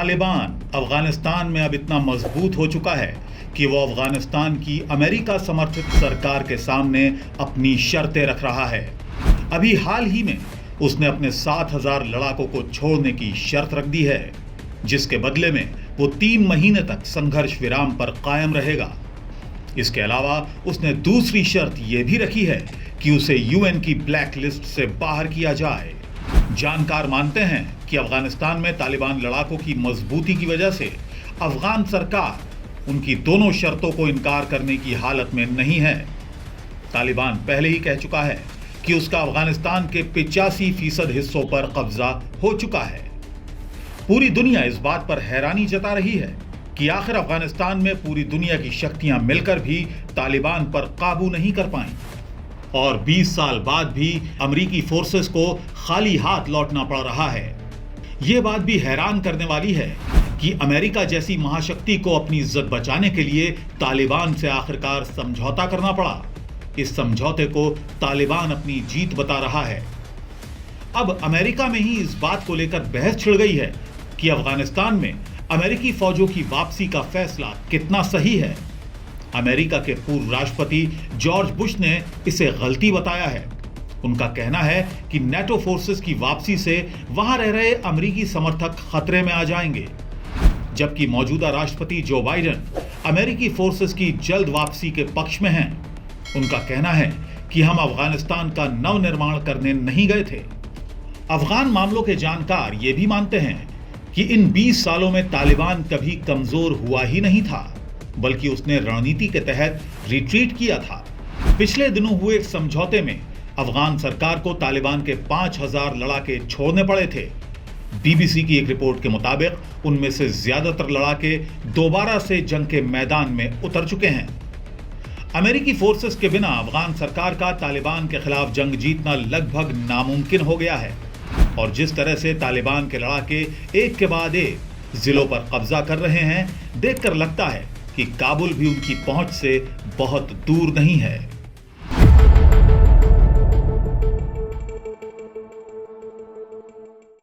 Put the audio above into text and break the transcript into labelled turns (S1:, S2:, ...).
S1: तालिबान अफगानिस्तान में अब इतना मजबूत हो चुका है कि वो अफगानिस्तान की अमेरिका समर्थित सरकार के सामने अपनी शर्तें रख रहा है। अभी हाल ही में उसने अपने 7,000 लड़ाकों को छोड़ने की शर्त रख दी है, जिसके बदले में वो 3 महीने तक संघर्ष विराम पर कायम रहेगा। इसके अलावा उसने दूसरी शर्त यह भी रखी है कि उसे यूएन की ब्लैक लिस्ट से बाहर किया जाए। जानकार मानते हैं कि अफगानिस्तान में तालिबान लड़ाकों की मजबूती की वजह से अफगान सरकार उनकी दोनों शर्तों को इनकार करने की हालत में नहीं है। तालिबान पहले ही कह चुका है कि उसका अफगानिस्तान के 85% हिस्सों पर कब्जा हो चुका है। पूरी दुनिया इस बात पर हैरानी जता रही है कि आखिर अफगानिस्तान में पूरी दुनिया की शक्तियां मिलकर भी तालिबान पर काबू नहीं कर पाई और 20 साल बाद भी अमेरिकी फोर्सेस को खाली हाथ लौटना पड़ रहा है। यह बात भी हैरान करने वाली है कि अमेरिका जैसी महाशक्ति को अपनी इज्जत बचाने के लिए तालिबान से आखिरकार समझौता करना पड़ा। इस समझौते को तालिबान अपनी जीत बता रहा है। अब अमेरिका में ही इस बात को लेकर बहस छिड़ गई है कि अफगानिस्तान में अमेरिकी फौजों की वापसी का फैसला कितना सही है। अमेरिका के पूर्व राष्ट्रपति जॉर्ज बुश ने इसे गलती बताया है। उनका कहना है कि नेटो फोर्सेस की वापसी से वहां रह रहे अमेरिकी समर्थक खतरे में आ जाएंगे, जबकि मौजूदा राष्ट्रपति जो बाइडेन अमेरिकी फोर्सेस की जल्द वापसी के पक्ष में हैं। उनका कहना है कि हम अफगानिस्तान का नवनिर्माण करने नहीं गए थे। अफगान मामलों के जानकार ये भी मानते हैं कि इन 20 सालों में तालिबान कभी कमजोर हुआ ही नहीं था, बल्कि उसने रणनीति के तहत रिट्रीट किया था। पिछले दिनों हुए एक समझौते में अफगान सरकार को तालिबान के 5,000 लड़ाके छोड़ने पड़े थे। बीबीसी की एक रिपोर्ट के मुताबिक उनमें से ज्यादातर लड़ाके दोबारा से जंग के मैदान में उतर चुके हैं। अमेरिकी फोर्सेस के बिना अफगान सरकार का तालिबान के खिलाफ जंग जीतना लगभग नामुमकिन हो गया है और जिस तरह से तालिबान के लड़ाके एक के बाद एक जिलों पर कब्जा कर रहे हैं, देखकर लगता है कि काबुल भी उनकी पहुंच से बहुत दूर नहीं है।